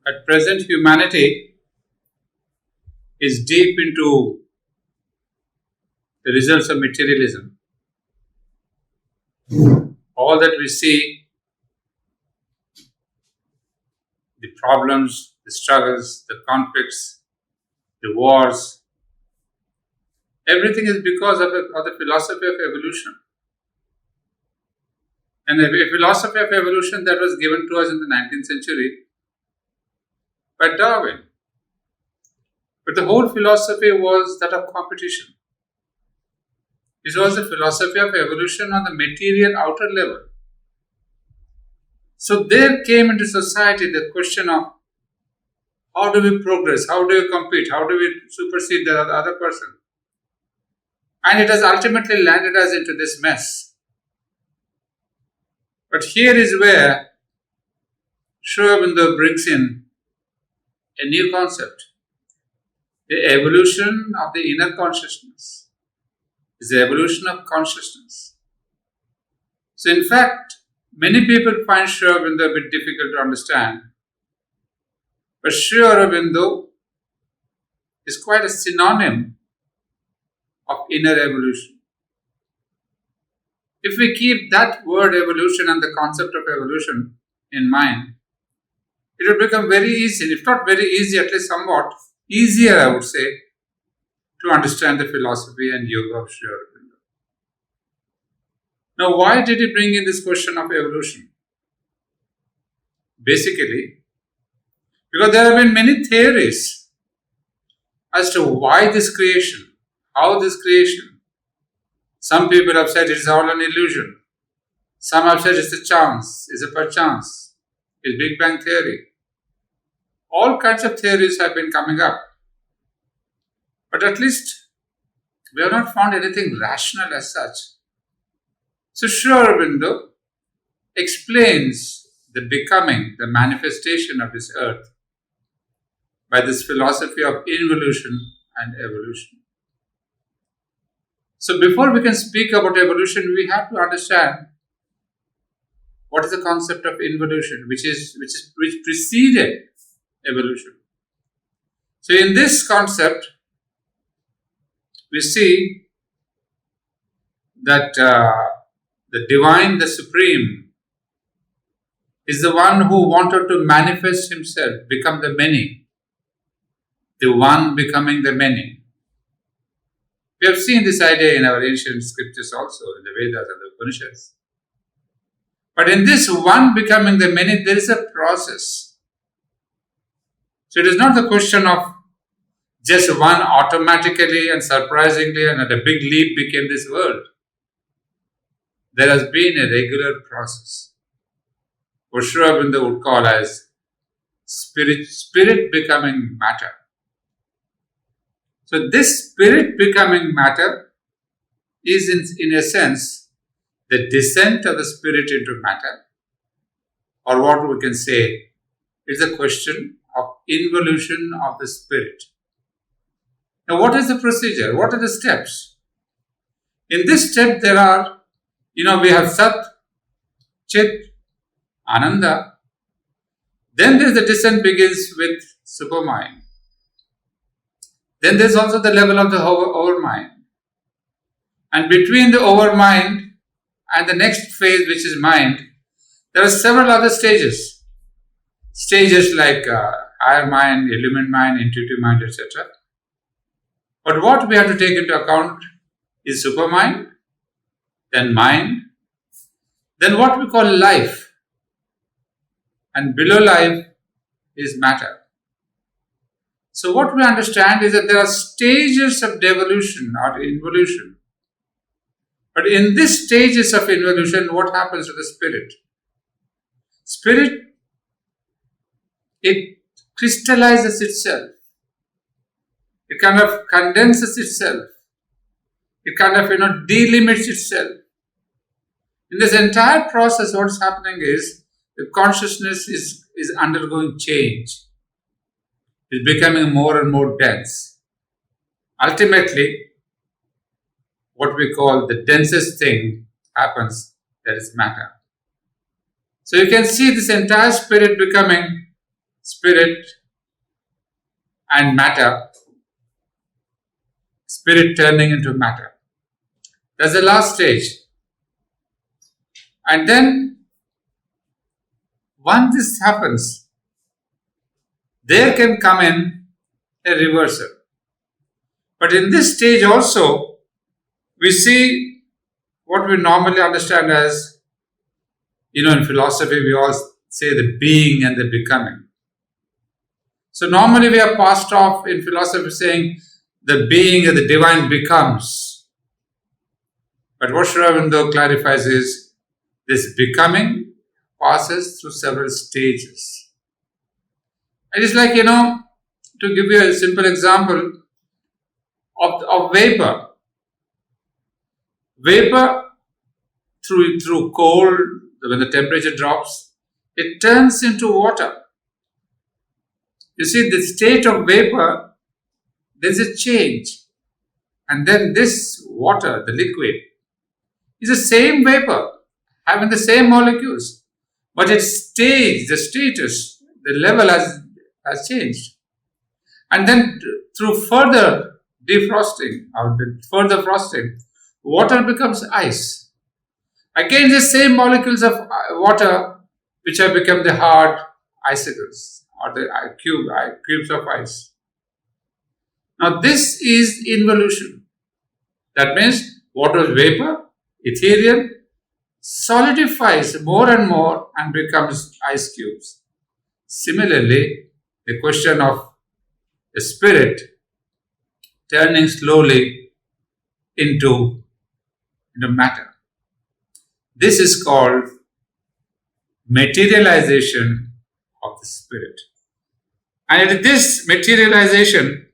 At present, humanity is deep into the results of materialism. All that we see, the problems, the struggles, the conflicts, the wars, everything is because of the philosophy of evolution. And a philosophy of evolution that was given to us in the 19th century by Darwin. But the whole philosophy was that of competition. This was the philosophy of evolution on the material outer level. So there came into society the question of how do we progress, how do we compete, how do we supersede the other person. And it has ultimately landed us into this mess. But here is where Aurobindo brings in a new concept. The evolution of the inner consciousness is the evolution of consciousness. So in fact, many people find Aurobindo a bit difficult to understand. But Aurobindo is quite a synonym of inner evolution. If we keep that word evolution and the concept of evolution in mind, it will become very easy, if not very easy, at least somewhat easier, I would say, to understand the philosophy and yoga of Aurobindo. Now, why did he bring in this question of evolution? Basically, because there have been many theories as to why this creation, how this creation. Some people have said it is all an illusion. Some have said it's a chance, it's a perchance, it's Big Bang theory. All kinds of theories have been coming up. But at least we have not found anything rational as such. So Aurobindo explains the becoming, the manifestation of this earth by this philosophy of involution and evolution. So before we can speak about evolution, we have to understand what is the concept of involution, which preceded evolution. So in this concept, we see that the divine, the supreme, is the one who wanted to manifest himself, become the many, the one becoming the many. We have seen this idea in our ancient scriptures also, in the Vedas and the Upanishads. But in this one becoming the many, there is a process. So it is not the question of just one automatically and surprisingly and at a big leap became this world. There has been a regular process. What Aurobindo would call as spirit becoming matter. So this spirit becoming matter is in a sense the descent of the spirit into matter, or what we can say is a question of involution of the spirit. Now what is the procedure? What are the steps? In this step there are, we have Sat, Chit, Ananda. Then there is the descent begins with supermind. Then there's also the level of the overmind. And between the overmind and the next phase, which is mind, there are several other stages. Stages like higher mind, illumined mind, intuitive mind, etc. But what we have to take into account is supermind, then mind, then what we call life. And below life is matter. So what we understand is that there are stages of devolution or involution. But in these stages of involution, what happens to the spirit? Spirit, it crystallizes itself. It kind of condenses itself. It kind of, delimits itself. In this entire process, what's happening is the consciousness is undergoing change. It's becoming more and more dense. Ultimately, what we call the densest thing happens, that is matter. So you can see this entire spirit becoming spirit and matter, spirit turning into matter. That's the last stage. And then, once this happens, there can come in a reversal. But in this stage also, we see what we normally understand as, in philosophy, we all say the being and the becoming. So normally we are passed off in philosophy saying the being and the divine becomes. But what Aurobindo clarifies is this becoming passes through several stages. It is like, to give you a simple example of vapor. Vapor, through cold, when the temperature drops, it turns into water. You see, the state of vapor, there's a change. And then this water, the liquid, is the same vapor, having the same molecules. But its stage, the status, the level has changed. And then through further defrosting or further frosting, water becomes ice. Again, the same molecules of water which have become the hard icicles or the cubes of ice. Now, this is involution. That means water is vapor, ethereal, solidifies more and more and becomes ice cubes. Similarly, the question of the spirit turning slowly into matter. This is called materialization of the spirit. And this materialization,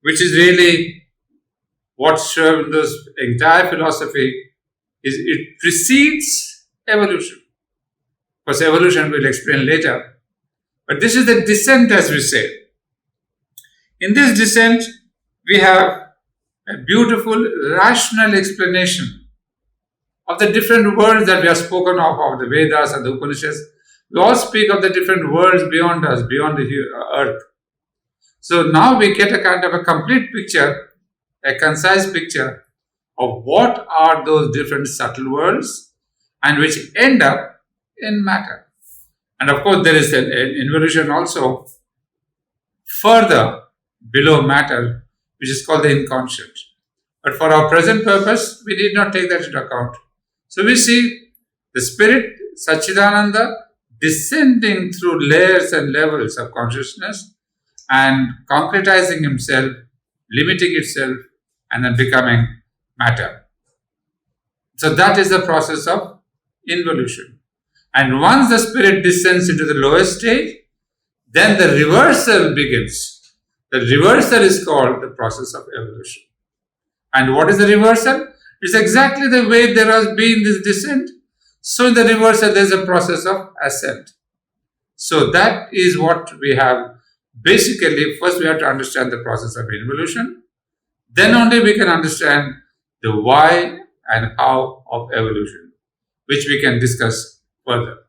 which is really what Aurobindo's entire philosophy is, it precedes evolution. Of course, evolution we'll explain later. But this is the descent, as we say. In this descent, we have a beautiful rational explanation of the different worlds that we have spoken of the Vedas and the Upanishads. We all speak of the different worlds beyond us, beyond the earth. So now we get a kind of a complete picture, a concise picture of what are those different subtle worlds and which end up in matter. And of course, there is an involution also further below matter, which is called the inconscient. But for our present purpose, we need not take that into account. So we see the spirit, Satchidananda, descending through layers and levels of consciousness and concretizing himself, limiting itself, and then becoming matter. So that is the process of involution. And once the spirit descends into the lowest stage, then the reversal begins. The reversal is called the process of evolution. And what is the reversal? It's exactly the way there has been this descent. So in the reversal, there's a process of ascent. So that is what we have. Basically, first we have to understand the process of involution. Then only we can understand the why and how of evolution, which we can discuss further.